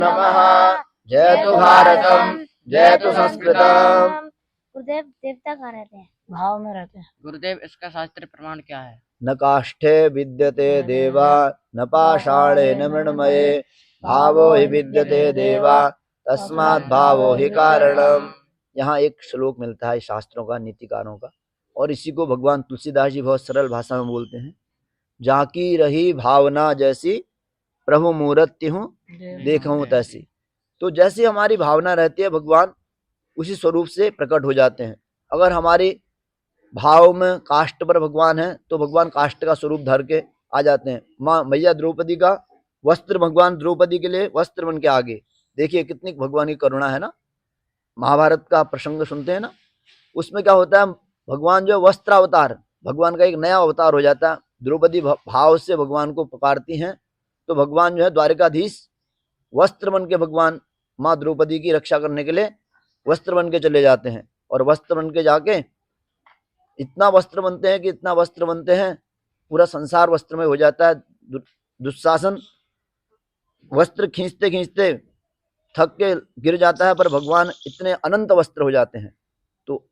नमः। जयतु भारतम, जयतु संस्कृतम। गुरुदेव देवता कहाँ रहते हैं? भाव में रहते हैं। गुरुदेव, इसका शास्त्रीय प्रमाण क्या है? न काष्ठे विद्यते देवा, न पाषाणे न मृण्मये, भावो हि विद्यते देवा, तस्मात् भावो हि कारणम। यहाँ एक श्लोक मिलता है शास्त्रों का, नीतिकारों का, और इसी को भगवान तुलसीदास जी बहुत सरल भाषा में बोलते हैं। जाकी रही भावना जैसी, प्रभु मूर्ति हूँ देखूं तैसी। तो जैसी हमारी भावना रहती है, भगवान उसी स्वरूप से प्रकट हो जाते हैं। अगर हमारी भाव में काष्ठ पर भगवान है तो भगवान काष्ठ का स्वरूप धर के आ जाते हैं। माँ मैया द्रौपदी का वस्त्र, भगवान द्रौपदी के लिए वस्त्र बन के आगे। देखिए कितनी भगवान की करुणा है ना। महाभारत का प्रसंग सुनते हैं ना, उसमें क्या होता है, भगवान जो वस्त्र अवतार, भगवान का एक नया अवतार हो जाता है। द्रौपदी भाव से भगवान को पुकारती हैं तो भगवान जो है द्वारिकाधीश वस्त्र बन के भगवान माँ द्रौपदी की रक्षा करने के लिए वस्त्र बन के चले जाते हैं। और वस्त्र बन के जाके इतना वस्त्र बनते हैं कि इतना वस्त्र बनते हैं, पूरा संसार वस्त्र में हो जाता है। दुशासन वस्त्र खींचते खींचते थक के गिर जाता है, पर भगवान इतने अनंत वस्त्र हो जाते हैं। तो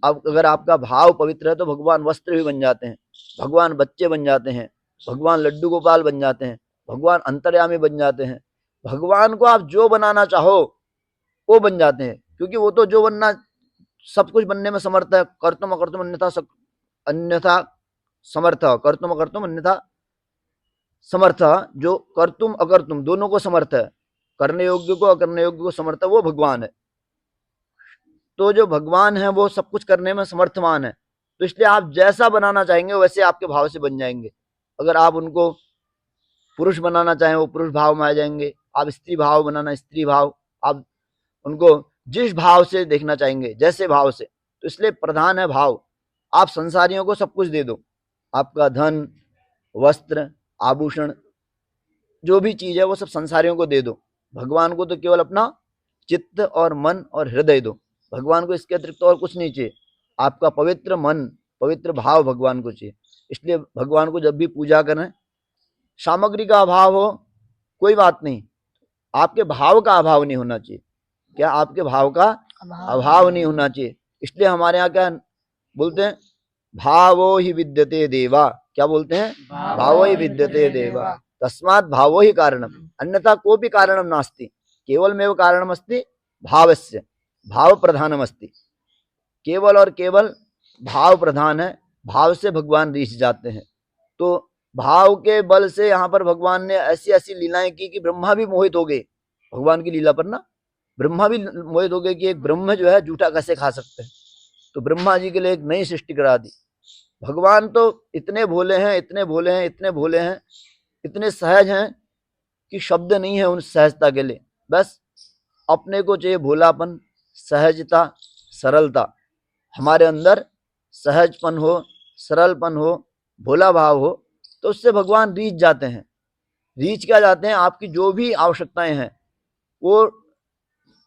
अब अगर आपका भाव पवित्र है तो भगवान वस्त्र भी बन जाते हैं, भगवान बच्चे बन जाते हैं, भगवान लड्डू गोपाल बन जाते हैं, भगवान अंतर्यामी बन जाते हैं। भगवान को आप जो बनाना चाहो वो बन जाते हैं, क्योंकि वो तो जो बनना सब कुछ बनने में समर्थ है। कर्तुम अकर्तुम अन्यथा समर्थ, कर्तुम अकर्तुम अन्यथा समर्थ। जो कर्तुम अकर्तुम दोनों को समर्थ है, करने योग्य को अकरने योग्य को समर्थ है, वो भगवान है। तो जो भगवान है वो सब कुछ करने में समर्थमान है। तो इसलिए आप जैसा बनाना चाहेंगे वैसे आपके भाव से बन जाएंगे। अगर आप उनको पुरुष बनाना चाहें वो पुरुष भाव में आ जाएंगे, आप स्त्री भाव बनाना स्त्री भाव, आप उनको जिस भाव से देखना चाहेंगे जैसे भाव से। तो इसलिए प्रधान है भाव। आप संसारियों को सब कुछ दे दो, आपका धन वस्त्र आभूषण जो भी चीज है वो सब संसारियों को दे दो, भगवान को तो केवल अपना चित्त और मन और हृदय दो। भगवान को इसके अतिरिक्त और कुछ नहीं चाहिए। आपका पवित्र मन पवित्र भाव भगवान को चाहिए। इसलिए भगवान को जब भी पूजा करें, सामग्री का अभाव हो कोई बात नहीं, आपके भाव का अभाव नहीं होना चाहिए। क्या आपके भाव का अभाव नहीं होना चाहिए। इसलिए हमारे यहाँ क्या बोलते हैं, भावो ही विद्यते देवा। क्या बोलते हैं, भावो ही विद्यते देवा, तस्मात् भावो ही कारणम, अन्यथा कोऽपि कारणम नास्ति, केवलमेव कारणमस्ति भावस्य, भाव प्रधानमस्ति। केवल और केवल भाव प्रधान है, भाव से भगवान रीझ जाते हैं। तो भाव के बल से यहाँ पर भगवान ने ऐसी ऐसी लीलाएं की कि ब्रह्मा भी मोहित हो गए भगवान की लीला पर ना। ब्रह्मा भी मोहित हो गए कि एक ब्रह्म जो है जूठा कैसे खा सकते हैं। तो ब्रह्मा जी के लिए एक नई सृष्टि करा दी। भगवान तो इतने भोले हैं, इतने भोले हैं, इतने भोले हैं, इतने सहज हैं कि शब्द नहीं है उन सहजता के लिए। बस अपने को चाहिए भोलापन, सहजता, सरलता। हमारे अंदर सहजपन हो, सरलपन हो, भोला भाव हो, तो उससे भगवान रीझ जाते हैं। रीझ क्या जाते हैं, आपकी जो भी आवश्यकताएं हैं वो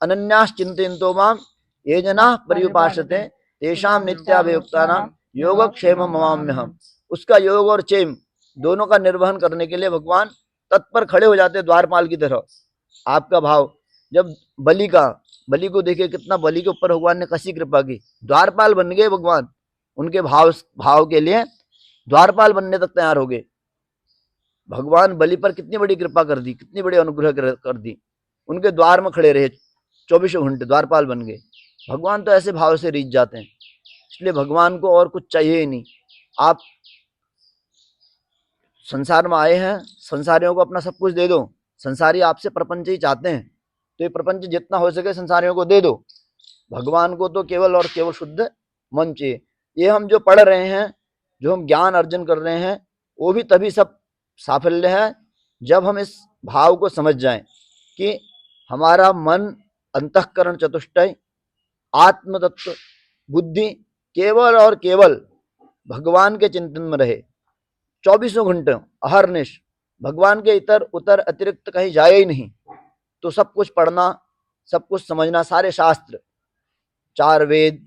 अनन्यास चिंतयन्तो माम ये जना पर्युपासते तेषां नित्याभियुक्तानां योगक्षेमं ममाम्यहम्। उसका योग और क्षेम दोनों का निर्वहन करने के लिए भगवान तत्पर खड़े हो जाते हैं द्वारपाल की तरह। आपका भाव जब बलि को देखिए कितना बलि के ऊपर भगवान ने कैसी कृपा की, द्वारपाल बन गए भगवान। उनके भाव के लिए द्वारपाल बनने तक तैयार हो गए। भगवान बलि पर कितनी बड़ी कृपा कर दी, कितनी बड़ी अनुग्रह कर दी। उनके द्वार में खड़े रहे 24 घंटे, द्वारपाल बन गए। भगवान तो ऐसे भाव से रीझ जाते हैं। इसलिए भगवान को और कुछ चाहिए ही नहीं। आप संसार में आए हैं, संसारियों को अपना सब कुछ दे दो। संसारी आपसे प्रपंच ही चाहते हैं, तो ये प्रपंच जितना हो सके संसारियों को दे दो। भगवान को तो केवल और केवल शुद्ध मन चाहिए। ये हम जो पढ़ रहे हैं, जो हम ज्ञान अर्जन कर रहे हैं, वो भी तभी सब साफल्य है जब हम इस भाव को समझ जाएं कि हमारा मन, अंतःकरण चतुष्टय, आत्म तत्व, बुद्धि केवल और केवल भगवान के चिंतन में रहे। 24 घंटे अहरनिश भगवान के इतर उतर अतिरिक्त कहीं जाए ही नहीं। तो सब कुछ पढ़ना, सब कुछ समझना, सारे शास्त्र, 4 वेद,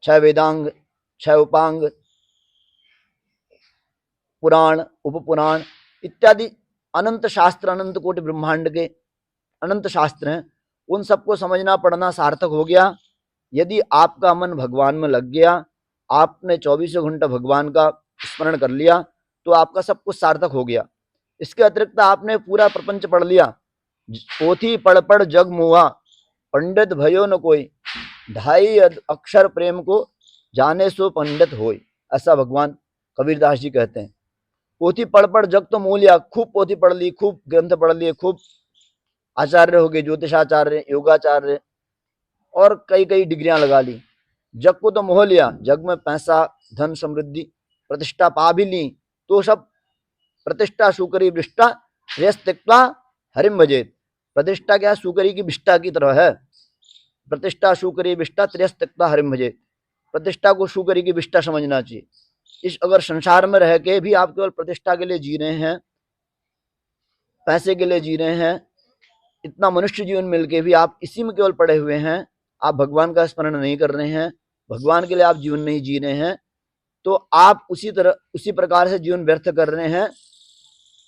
6 वेदांग, 6 उपांग, पुराण, उपपुराण इत्यादि अनंत शास्त्र, अनंत कोटि ब्रह्मांड के अनंत शास्त्र हैं, उन सबको समझना पढ़ना सार्थक हो गया। यदि आपका मन भगवान में लग गया, आपने 24 घंटा भगवान का स्मरण कर लिया, तो आपका सब कुछ सार्थक हो गया। इसके अतिरिक्त आपने पूरा प्रपंच पढ़ लिया। पोथी पढ़ पढ़ जग मुआ, पंडित भयो न कोई, ढाई अक्षर प्रेम को जाने सो पंडित होय। ऐसा भगवान कबीरदास जी कहते हैं। पोथी पढ़ पढ़ जग तो मोह लिया, खूब पोथी पढ़ ली, खूब ग्रंथ पढ़ लिए, खूब आचार्य हो गए, ज्योतिषाचार्य, योगाचार्य और कई कई डिग्रियां लगा ली। जग को तो मोह लिया, जग में पैसा, धन, समृद्धि, प्रतिष्ठा पा भी ली, तो सब प्रतिष्ठा सुकरी विष्टा त्यक्त्वा हरिम भजेत। प्रतिष्ठा क्या है? सुकरी की विष्टा की तरह है। प्रतिष्ठा सुकरी विष्टा त्यक्त्वा हरिम भजेत। प्रतिष्ठा को सुकरी की विष्टा समझना चाहिए। इस अगर संसार में रह के भी आप केवल प्रतिष्ठा के लिए जी रहे हैं, पैसे के लिए जी रहे हैं, इतना मनुष्य जीवन मिलके भी आप इसी में केवल पड़े हुए हैं, आप भगवान का स्मरण नहीं कर रहे हैं, भगवान के लिए आप जीवन नहीं जी रहे हैं, तो आप उसी प्रकार से जीवन व्यर्थ कर रहे हैं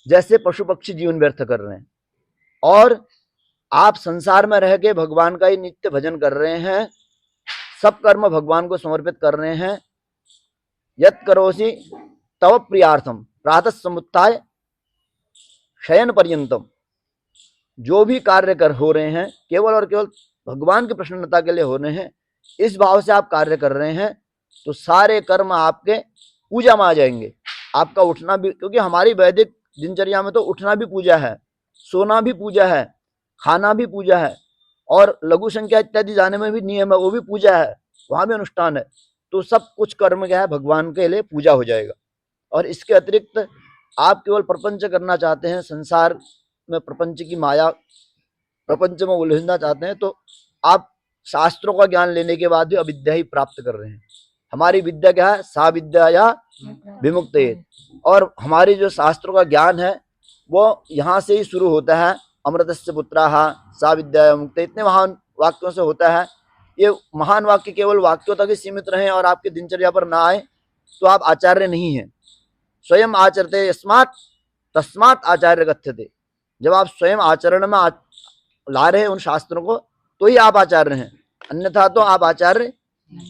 जैसे पशु पक्षी जीवन व्यर्थ कर रहे हैं। और आप संसार में रह के भगवान का ही नित्य भजन कर रहे हैं, सब कर्म भगवान को समर्पित कर रहे हैं। यत् करोसि तव प्रियार्थम प्रातः समुत्थाय शयन पर्यंतम। जो भी कार्य हो रहे हैं केवल और केवल भगवान की प्रसन्नता के लिए हो रहे हैं, इस भाव से आप कार्य कर रहे हैं, तो सारे कर्म आपके पूजा में आ जाएंगे। आपका उठना भी, क्योंकि हमारी वैदिक दिनचर्या में तो उठना भी पूजा है, सोना भी पूजा है, खाना भी पूजा है, और लघु संख्या इत्यादि जाने में भी नियम है, वो भी पूजा है, वहां भी अनुष्ठान है। तो सब कुछ कर्म क्या है? भगवान के लिए पूजा हो जाएगा। और इसके अतिरिक्त आप केवल प्रपंच करना चाहते हैं, संसार में प्रपंच की माया, प्रपंच में उलझना चाहते हैं, तो आप शास्त्रों का ज्ञान लेने के बाद भी अविद्या ही प्राप्त कर रहे हैं। हमारी विद्या क्या है? सा विद्या या विमुक्तेत। और हमारी जो शास्त्रों का ज्ञान है वो यहाँ से ही शुरू होता है। अमृतस्य पुत्राः सा विद्या मुक्ते, इतने महान वाक्यों से होता है। ये महान वाक्य केवल वाक्यों तक ही सीमित रहे और आपकी दिनचर्या पर ना आए तो आप आचार्य नहीं हैं। स्वयं आचरते यस्मात् तस्मात् आचार्य कथ्यते। जब आप स्वयं आचरण में ला रहे हैं उन शास्त्रों को, तो ही आप आचार्य हैं, अन्यथा तो आप आचार्य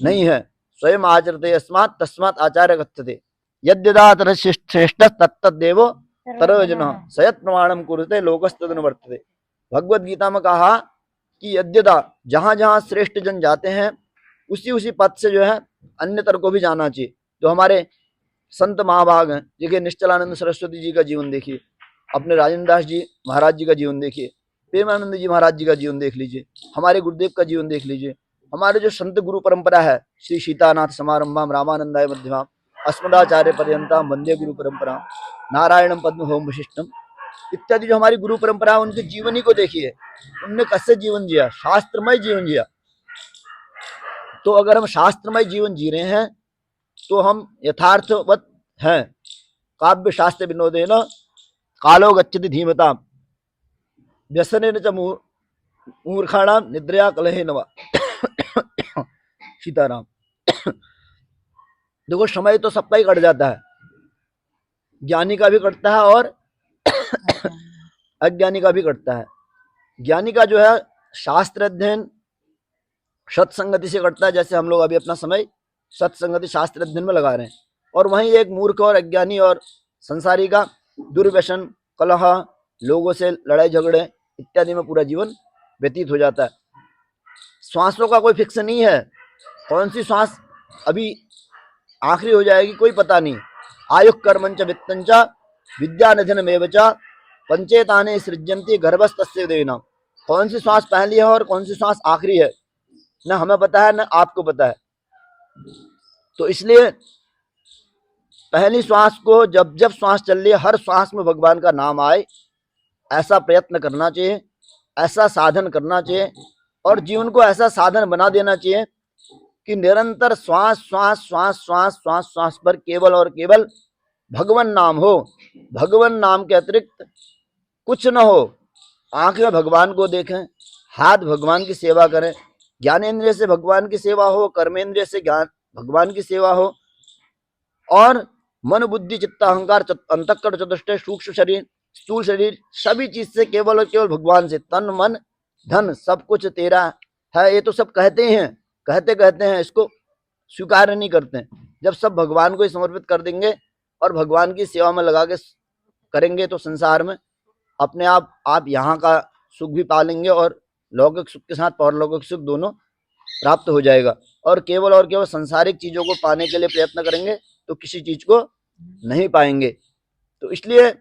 नहीं है। स्वयं आचरते यस्मात् तस्मात् आचार्य कथ्यते। यद्यदा श्रेष्ठ तत्तदेवो तरजनः सयत् प्रमाणम कुरुते लोकस्तदनुवर्तते। भगवद गीता में कहा कि यद्यदा, जहां जहां श्रेष्ठ जन जाते हैं उसी उसी पथ से जो है अन्यतर को भी जाना चाहिए। तो हमारे संत महाभाग हैं, देखिए निश्चलानंद सरस्वती जी का जीवन देखिए, अपने राजेंद्र दास जी महाराज जी का जीवन देखिए, प्रेमानंद जी महाराज जी का जीवन देख लीजिए, हमारे गुरुदेव का जीवन देख लीजिए। हमारे जो संत गुरु परंपरा है, श्री सीतानाथ समारंभाम रामानंदाय मध्यमाम अस्मदाचार्य पर्यंतम वंदे गुरु परंपरा नारायणम पद्मभूम वशिष्ठम इत्यादि, जो हमारी गुरु परंपरा है, उनके जीवनी को देखिए, उनने कैसे जीवन जिया, शास्त्रमय जीवन जिया। तो अगर हम शास्त्रमय जीवन जी रहे हैं तो हम यथार्थवत हैं। काव्य शास्त्र विनोदेन कालो गच्छति धीमता व्यसनेन च मूर्खाणाम निद्रया कलहेन वा। सीताराम। देखो, समय तो सबका ही कट जाता है, ज्ञानी का भी कटता है और अज्ञानी का भी कटता है। ज्ञानी का जो है शास्त्र अध्ययन सत्संगति से कटता है, जैसे हम लोग अभी अपना समय सत्संगति शास्त्र अध्ययन में लगा रहे हैं, और वहीं एक मूर्ख और अज्ञानी और संसारी का दुर्व्यसन, कलह, लोगों से लड़ाई झगड़े इत्यादि में पूरा जीवन व्यतीत हो जाता है। श्वासों का कोई फिक्स नहीं है, कौन सी श्वास अभी आखिरी हो जाएगी कोई पता नहीं। आयुः कर्मंच वित्तंच विद्यानिधनमेव च पंचेतानि सृज्यन्ति गर्भस्थस्य देना। कौन सी श्वास पहली है और कौन सी श्वास आखिरी है, न हमें पता है न आपको पता है। तो इसलिए पहली श्वास को जब जब श्वास चल रही है, हर श्वास में भगवान का नाम आए, ऐसा प्रयत्न करना चाहिए, ऐसा साधन करना चाहिए, और जीवन को ऐसा साधन बना देना चाहिए कि निरंतर श्वास श्वास श्वास श्वास श्वास श्वास पर केवल और केवल भगवान नाम हो। भगवान नाम के अतिरिक्त कुछ न हो। आंख में भगवान को देखें, हाथ भगवान की सेवा करें, ज्ञानेंद्रिय से भगवान की सेवा हो, कर्मेंद्रिय से भगवान की सेवा हो, और मन बुद्धि चित्त अहंकार अंतःकरण चतुष्टय सूक्ष्म शरीर स्थूल शरीर, सभी चीज से केवल और केवल भगवान से, तन मन धन सब कुछ तेरा है, ये तो सब कहते हैं, कहते हैं, इसको स्वीकार नहीं करते हैं। जब सब भगवान को ही समर्पित कर देंगे और भगवान की सेवा में लगा के करेंगे तो संसार में अपने आप यहाँ का सुख भी पालेंगे और लौकिक सुख के साथ परलौकिक सुख दोनों प्राप्त हो जाएगा। और केवल संसारिक चीजों को पाने के लिए प्रयत्न करेंगे तो किसी चीज को नहीं पाएंगे। तो इसलिए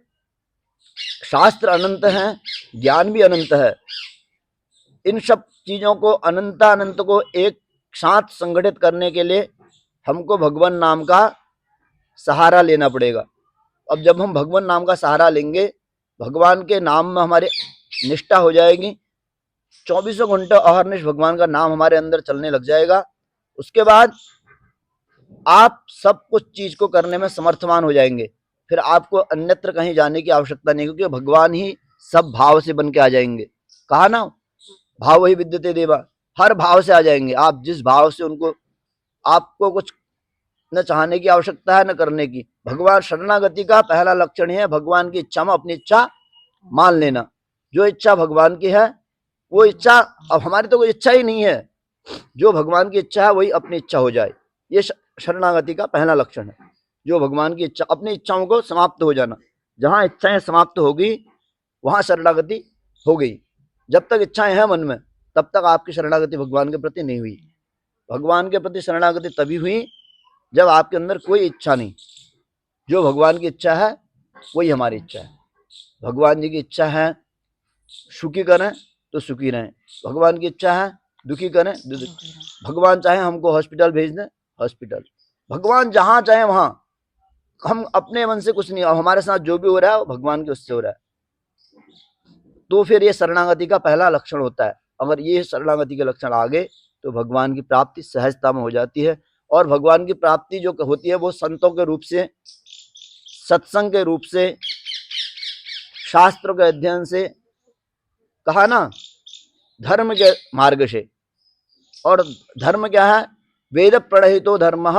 शास्त्र अनंत है, ज्ञान भी अनंत है। इन सब चीजों को अनंत को एक साथ संगठित करने के लिए हमको भगवान नाम का सहारा लेना पड़ेगा। अब जब हम भगवान नाम का सहारा लेंगे, भगवान के नाम में हमारी निष्ठा हो जाएगी, 24 घंटे अहरनिश भगवान का नाम हमारे अंदर चलने लग जाएगा, उसके बाद आप सब कुछ चीज को करने में समर्थवान हो जाएंगे। फिर आपको अन्यत्र कहीं जाने की आवश्यकता नहीं, क्योंकि भगवान ही सब भाव से बन के आ जाएंगे। कहा ना, भाव वही विद्यते देवा, हर भाव से आ जाएंगे। आप जिस भाव से उनको, आपको कुछ न चाहने की आवश्यकता है न करने की। भगवान शरणागति का पहला लक्षण है भगवान की इच्छा में अपनी इच्छा मान लेना। जो इच्छा भगवान की है वो इच्छा, अब हमारी तो कोई इच्छा ही नहीं है, जो भगवान की इच्छा है वही अपनी इच्छा हो जाए, ये शरणागति का पहला लक्षण है। जो भगवान की इच्छा, अपनी इच्छाओं को समाप्त हो जाना। जहां इच्छाएं समाप्त होगी वहां शरणागति हो गई। जब तक इच्छाएं हैं मन में तब तक आपकी शरणागति भगवान के प्रति नहीं हुई। भगवान के प्रति शरणागति तभी हुई जब आपके अंदर कोई इच्छा नहीं। जो भगवान की इच्छा है वही हमारी इच्छा है। भगवान जी की इच्छा है सुखी करें तो सुखी रहें, भगवान की इच्छा है दुखी करें तो दुखी। भगवान चाहे हमको हॉस्पिटल भेज दें, हॉस्पिटल, भगवान जहां चाहे वहां, हम अपने मन से कुछ नहीं, हमारे साथ जो भी हो रहा है वो भगवान के उससे हो रहा है। तो फिर ये शरणागति का पहला लक्षण होता है। अगर ये शरणागति के लक्षण आ गए तो भगवान की प्राप्ति सहजता में हो जाती है। और भगवान की प्राप्ति जो होती है वो संतों के रूप से, सत्संग के रूप से, शास्त्रों के अध्ययन से, कहा ना धर्म के मार्ग से। और धर्म क्या है? वेद प्रणहितो धर्म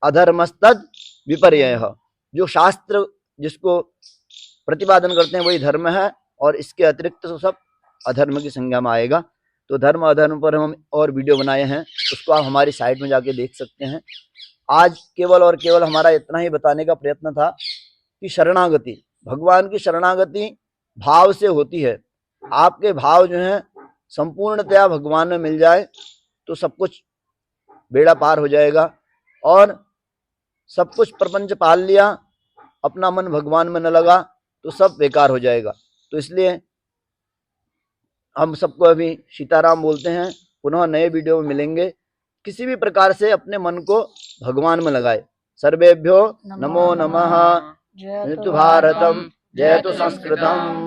अधर्मस्तद विपर्ययः। जो शास्त्र जिसको प्रतिपादन करते हैं वही धर्म है, और इसके अतिरिक्त तो सब अधर्म की संज्ञा में आएगा। तो धर्म अधर्म पर हम और वीडियो बनाए हैं, उसको आप हमारी साइट में जाके देख सकते हैं। आज केवल और केवल हमारा इतना ही बताने का प्रयत्न था कि शरणागति, भगवान की शरणागति भाव से होती है। आपके भाव जो हैं संपूर्णतया भगवान में मिल जाए तो सब कुछ बेड़ा पार हो जाएगा। और सब कुछ प्रपंच पाल लिया, अपना मन भगवान में न लगा तो सब बेकार हो जाएगा। तो इसलिए हम सबको अभी सीताराम बोलते हैं। पुनः नए वीडियो में मिलेंगे। किसी भी प्रकार से अपने मन को भगवान में लगाए। सर्वेभ्यो नमो नमः। जयतु भारतम, जयतु संस्कृतम।